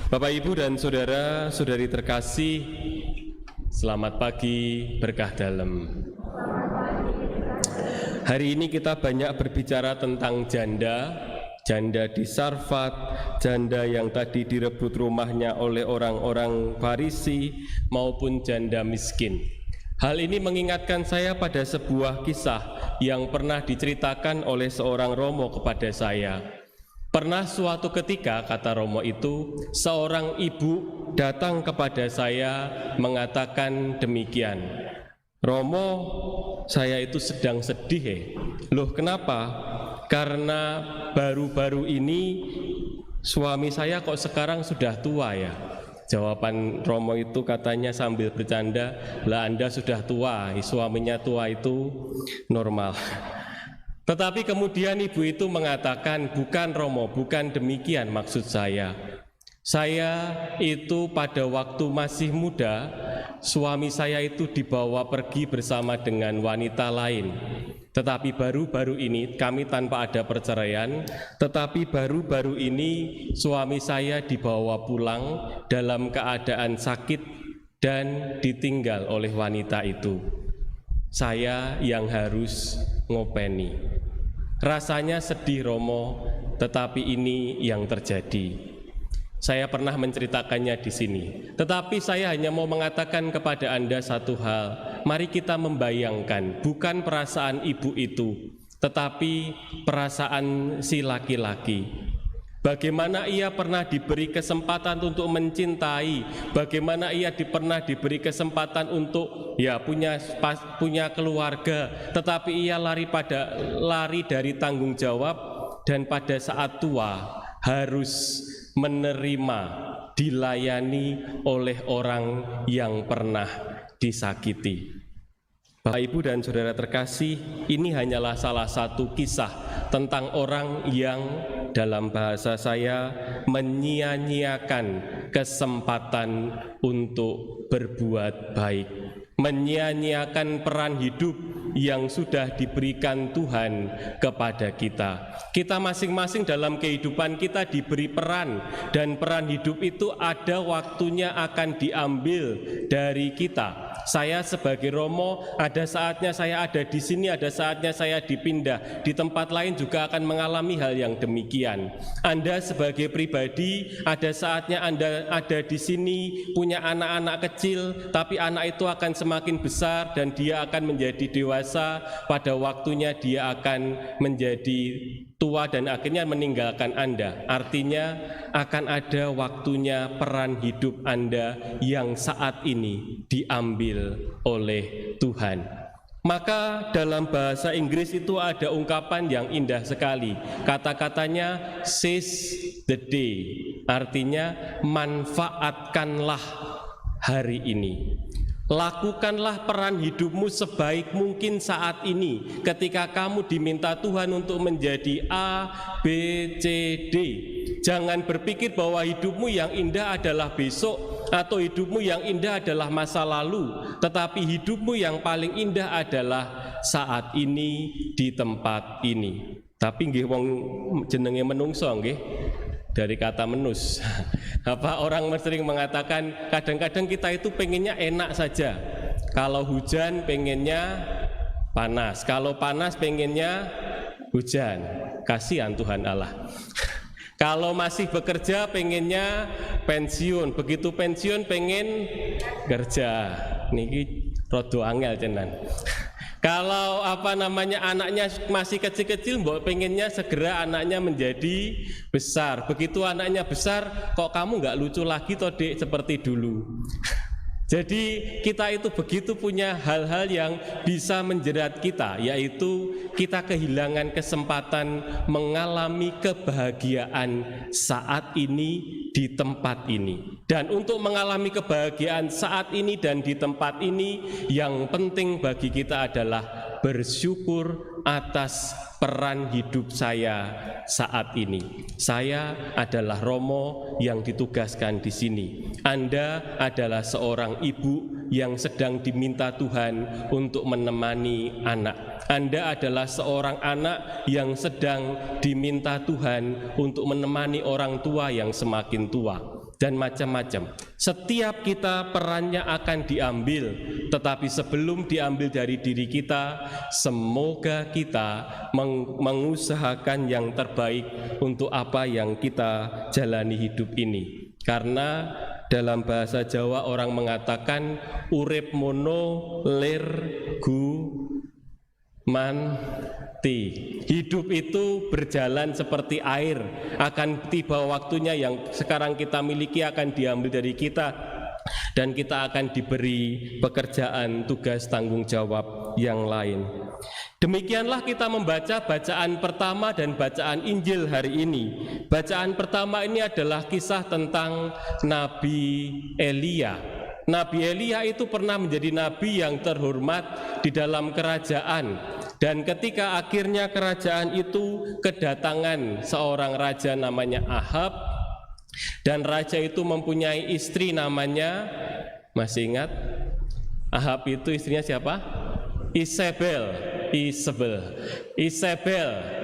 Bapak, Ibu, dan saudara-saudari terkasih, selamat pagi, berkah dalam. Hari ini kita banyak berbicara tentang janda di Sarfat, janda yang tadi direbut rumahnya oleh orang-orang Farisi, maupun janda miskin. Hal ini mengingatkan saya pada sebuah kisah yang pernah diceritakan oleh seorang romo kepada saya. Pernah suatu ketika, kata romo itu, seorang ibu datang kepada saya mengatakan demikian, "Romo, saya itu sedang sedih." Loh, kenapa? Karena baru-baru ini suami saya kok sekarang sudah tua ya. Jawaban romo itu katanya sambil bercanda, "Lah, Anda sudah tua, suaminya tua itu normal." Tetapi kemudian ibu itu mengatakan, "Bukan Romo, bukan demikian maksud saya. Saya itu pada waktu masih muda, suami saya itu dibawa pergi bersama dengan wanita lain. Tetapi baru-baru ini, kami tanpa ada perceraian, tetapi baru-baru ini suami saya dibawa pulang dalam keadaan sakit dan ditinggal oleh wanita itu. Saya yang harus ngopeni. Rasanya sedih Romo, tetapi ini yang terjadi." Saya pernah menceritakannya di sini, tetapi saya hanya mau mengatakan kepada Anda satu hal. Mari kita membayangkan bukan perasaan ibu itu, tetapi perasaan si laki-laki. Bagaimana ia pernah diberi kesempatan untuk mencintai, bagaimana ia pernah diberi kesempatan untuk punya keluarga, tetapi ia lari dari tanggung jawab, dan pada saat tua harus menerima, dilayani oleh orang yang pernah disakiti. Bapak, Ibu, dan saudara terkasih, ini hanyalah salah satu kisah tentang orang yang dalam bahasa saya menyia-nyiakan kesempatan untuk berbuat baik, menyia-nyiakan peran hidup yang sudah diberikan Tuhan kepada kita. Kita masing-masing dalam kehidupan kita diberi peran, dan peran hidup itu ada waktunya akan diambil dari kita. Saya sebagai romo, ada saatnya saya ada di sini, ada saatnya saya dipindah. Di tempat lain juga akan mengalami hal yang demikian. Anda sebagai pribadi, ada saatnya Anda ada di sini, punya anak-anak kecil, tapi anak itu akan semakin besar dan dia akan menjadi dewasa. Pada waktunya dia akan menjadi tua dan akhirnya meninggalkan Anda. Artinya akan ada waktunya peran hidup Anda yang saat ini diambil oleh Tuhan. Maka dalam bahasa Inggris itu ada ungkapan yang indah sekali. Kata-katanya seize the day. Artinya manfaatkanlah hari ini. Lakukanlah peran hidupmu sebaik mungkin saat ini. Ketika kamu diminta Tuhan untuk menjadi A, B, C, D, jangan berpikir bahwa hidupmu yang indah adalah besok, atau hidupmu yang indah adalah masa lalu, tetapi hidupmu yang paling indah adalah saat ini di tempat ini. Tapi nggih wong jenenge menungso nggih, dari kata menus. Orang sering mengatakan kadang-kadang kita itu pengennya enak saja. Kalau hujan pengennya panas, kalau panas pengennya hujan. Kasihan Tuhan Allah. Kalau masih bekerja pengennya pensiun, begitu pensiun pengen kerja. Niki rodo angel tenan. Kalau anaknya masih kecil-kecil, mbok pengennya segera anaknya menjadi besar. Begitu anaknya besar, kok kamu nggak lucu lagi toh Dek seperti dulu. Jadi kita itu begitu punya hal-hal yang bisa menjerat kita, yaitu kita kehilangan kesempatan mengalami kebahagiaan saat ini di tempat ini. Dan untuk mengalami kebahagiaan saat ini dan di tempat ini, yang penting bagi kita adalah bersyukur atas peran hidup saya saat ini. Saya adalah romo yang ditugaskan di sini. Anda adalah seorang ibu yang sedang diminta Tuhan untuk menemani anak. Anda adalah seorang anak yang sedang diminta Tuhan untuk menemani orang tua yang semakin tua. dan macam-macam. Setiap kita perannya akan diambil, tetapi sebelum diambil dari diri kita, semoga kita mengusahakan yang terbaik untuk apa yang kita jalani hidup ini. Karena dalam bahasa Jawa orang mengatakan urip mono lir gu manti. Hidup itu berjalan seperti air, akan tiba waktunya yang sekarang kita miliki akan diambil dari kita, dan kita akan diberi pekerjaan, tugas, tanggung jawab yang lain. Demikianlah kita membaca bacaan pertama dan bacaan Injil hari ini. Bacaan pertama ini adalah kisah tentang Nabi Elia. Nabi Elia itu pernah menjadi nabi yang terhormat di dalam kerajaan, dan ketika akhirnya kerajaan itu kedatangan seorang raja namanya Ahab, dan raja itu mempunyai istri namanya, masih ingat? Ahab itu istrinya siapa? Isabel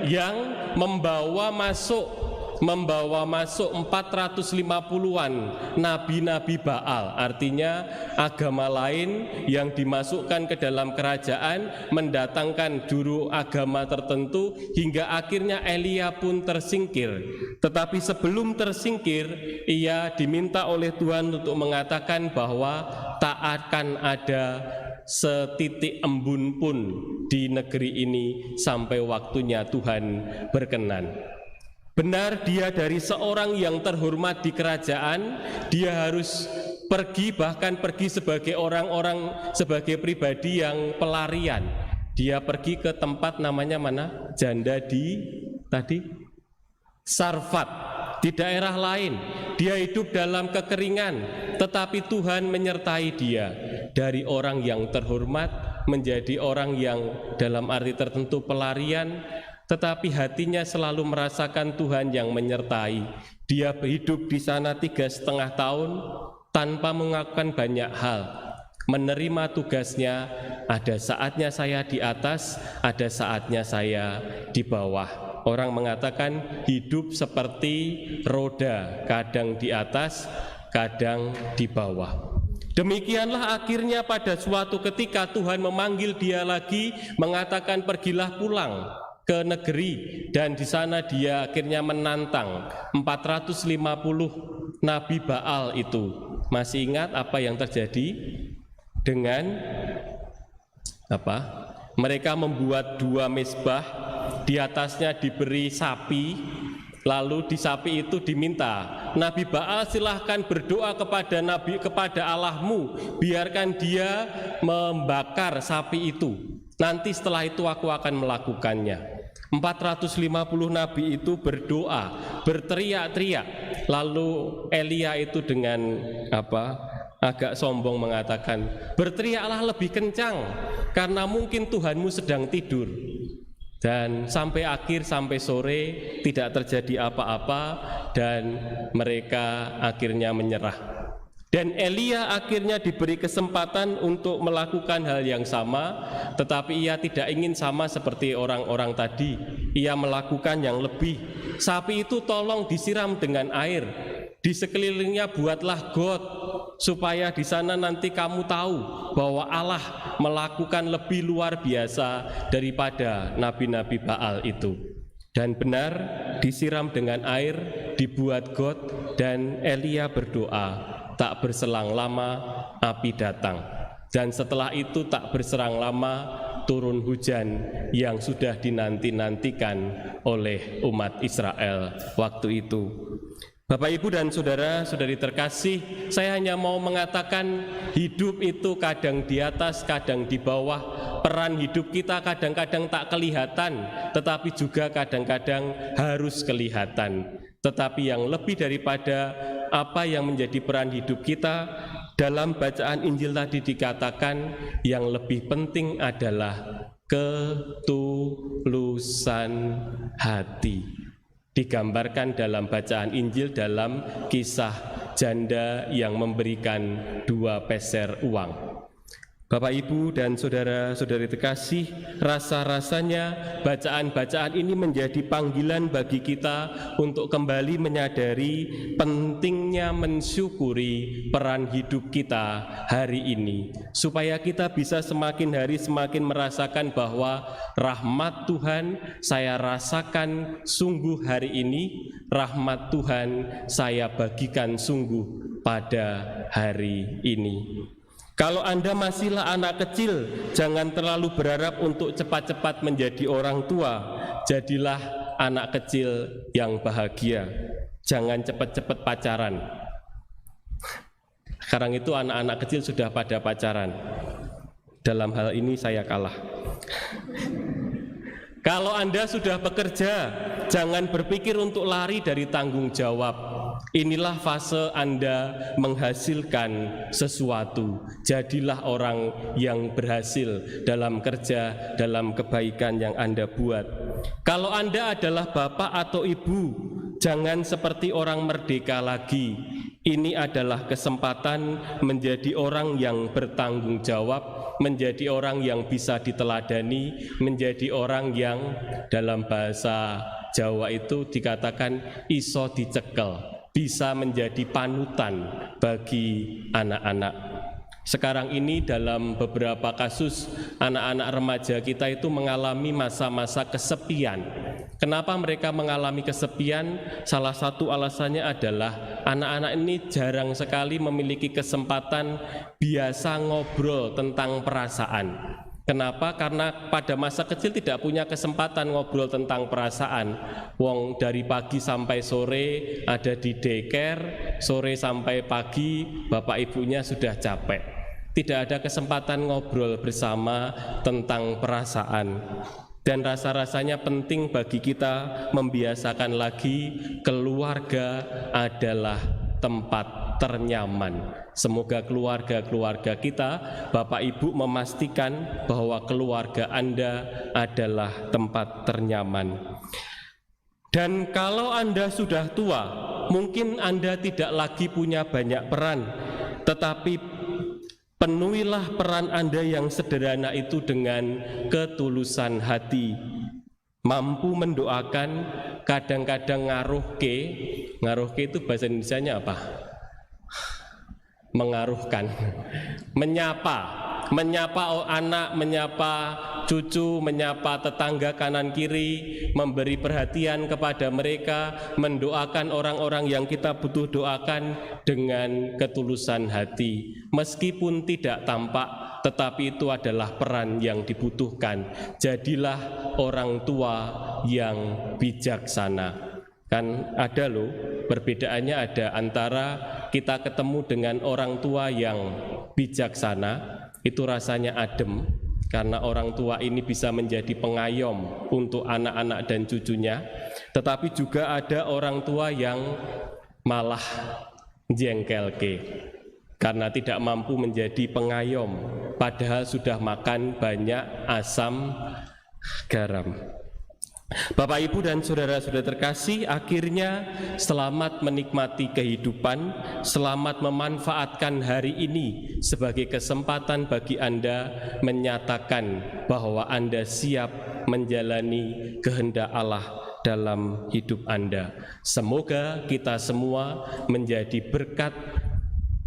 yang membawa masuk 450-an nabi-nabi Baal, artinya agama lain yang dimasukkan ke dalam kerajaan, mendatangkan juru agama tertentu, hingga akhirnya Elia pun tersingkir. Tetapi sebelum tersingkir, ia diminta oleh Tuhan untuk mengatakan bahwa tak akan ada setitik embun pun di negeri ini sampai waktunya Tuhan berkenan. Benar, dia dari seorang yang terhormat di kerajaan, dia harus pergi, bahkan pergi sebagai sebagai pribadi yang pelarian. Dia pergi ke tempat namanya mana? Janda di Sarfat, di daerah lain. Dia hidup dalam kekeringan, tetapi Tuhan menyertai dia. Dari orang yang terhormat menjadi orang yang dalam arti tertentu pelarian, tetapi hatinya selalu merasakan Tuhan yang menyertai. Dia hidup di sana 3,5 tahun tanpa melakukan banyak hal, menerima tugasnya. Ada saatnya saya di atas, ada saatnya saya di bawah. Orang mengatakan hidup seperti roda, kadang di atas, kadang di bawah. Demikianlah akhirnya pada suatu ketika Tuhan memanggil dia lagi, mengatakan pergilah pulang ke negeri, dan di sana dia akhirnya menantang 450 nabi Baal itu. Masih ingat apa yang terjadi dengan apa? Mereka membuat 2 mezbah, di atasnya diberi sapi, lalu di sapi itu diminta, Nabi Baal silahkan berdoa kepada Allahmu, biarkan dia membakar sapi itu. Nanti setelah itu aku akan melakukannya. 450 nabi itu berdoa, berteriak-teriak. Lalu Elia itu dengan agak sombong mengatakan, berteriaklah lebih kencang karena mungkin Tuhanmu sedang tidur. Dan sampai sore tidak terjadi apa-apa, dan mereka akhirnya menyerah. Dan Elia akhirnya diberi kesempatan untuk melakukan hal yang sama, tetapi ia tidak ingin sama seperti orang-orang tadi. Ia melakukan yang lebih. Sapi itu tolong disiram dengan air. Di sekelilingnya buatlah got, supaya di sana nanti kamu tahu bahwa Allah melakukan lebih luar biasa daripada nabi-nabi Baal itu. Dan benar, disiram dengan air, dibuat got, dan Elia berdoa. Tak berselang lama api datang, dan setelah itu tak berselang lama turun hujan yang sudah dinanti-nantikan oleh umat Israel waktu itu. Bapak, Ibu, dan saudara-saudari terkasih, saya hanya mau mengatakan hidup itu kadang di atas, kadang di bawah. Peran hidup kita kadang-kadang tak kelihatan, tetapi juga kadang-kadang harus kelihatan. Tetapi yang lebih daripada apa yang menjadi peran hidup kita, dalam bacaan Injil tadi dikatakan yang lebih penting adalah ketulusan hati. Digambarkan dalam bacaan Injil dalam kisah janda yang memberikan 2 peser uang. Bapak, Ibu, dan saudara-saudari terkasih, rasa-rasanya bacaan-bacaan ini menjadi panggilan bagi kita untuk kembali menyadari pentingnya mensyukuri peran hidup kita hari ini, supaya kita bisa semakin hari semakin merasakan bahwa rahmat Tuhan saya rasakan sungguh hari ini, rahmat Tuhan saya bagikan sungguh pada hari ini. Kalau Anda masihlah anak kecil, jangan terlalu berharap untuk cepat-cepat menjadi orang tua. Jadilah anak kecil yang bahagia. Jangan cepat-cepat pacaran. Sekarang itu anak-anak kecil sudah pada pacaran. Dalam hal ini saya kalah. Kalau Anda sudah bekerja, jangan berpikir untuk lari dari tanggung jawab. Inilah fase Anda menghasilkan sesuatu. Jadilah orang yang berhasil dalam kerja, dalam kebaikan yang Anda buat. Kalau Anda adalah bapak atau ibu, jangan seperti orang merdeka lagi. Ini adalah kesempatan menjadi orang yang bertanggung jawab, menjadi orang yang bisa diteladani, menjadi orang yang dalam bahasa Jawa itu dikatakan iso dicekel, bisa menjadi panutan bagi anak-anak. Sekarang ini dalam beberapa kasus anak-anak remaja kita itu mengalami masa-masa kesepian. Kenapa mereka mengalami kesepian? Salah satu alasannya adalah anak-anak ini jarang sekali memiliki kesempatan biasa ngobrol tentang perasaan. Kenapa? Karena pada masa kecil tidak punya kesempatan ngobrol tentang perasaan. Wong dari pagi sampai sore ada di daycare, sore sampai pagi bapak ibunya sudah capek. Tidak ada kesempatan ngobrol bersama tentang perasaan. Dan rasa-rasanya penting bagi kita membiasakan lagi keluarga adalah tempat ternyaman. Semoga keluarga-keluarga kita, Bapak Ibu memastikan bahwa keluarga Anda adalah tempat ternyaman. Dan kalau Anda sudah tua, mungkin Anda tidak lagi punya banyak peran, tetapi penuhilah peran Anda yang sederhana itu dengan ketulusan hati. Mampu mendoakan, kadang-kadang ngaruhke itu bahasa Indonesianya apa? Mengaruhkan, menyapa anak, menyapa cucu, menyapa tetangga kanan kiri, memberi perhatian kepada mereka, mendoakan orang-orang yang kita butuh doakan dengan ketulusan hati. Meskipun tidak tampak, tetapi itu adalah peran yang dibutuhkan. Jadilah orang tua yang bijaksana. Kan ada loh, perbedaannya ada antara kita ketemu dengan orang tua yang bijaksana, itu rasanya adem, karena orang tua ini bisa menjadi pengayom untuk anak-anak dan cucunya. Tetapi juga ada orang tua yang malah jengkelke, karena tidak mampu menjadi pengayom, padahal sudah makan banyak asam garam. Bapak, Ibu, dan saudara-saudara terkasih, akhirnya selamat menikmati kehidupan, selamat memanfaatkan hari ini sebagai kesempatan bagi Anda menyatakan bahwa Anda siap menjalani kehendak Allah dalam hidup Anda. Semoga kita semua menjadi berkat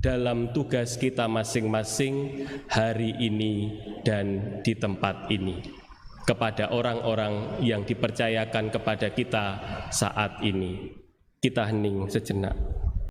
dalam tugas kita masing-masing hari ini dan di tempat ini, kepada orang-orang yang dipercayakan kepada kita saat ini. Kita hening sejenak.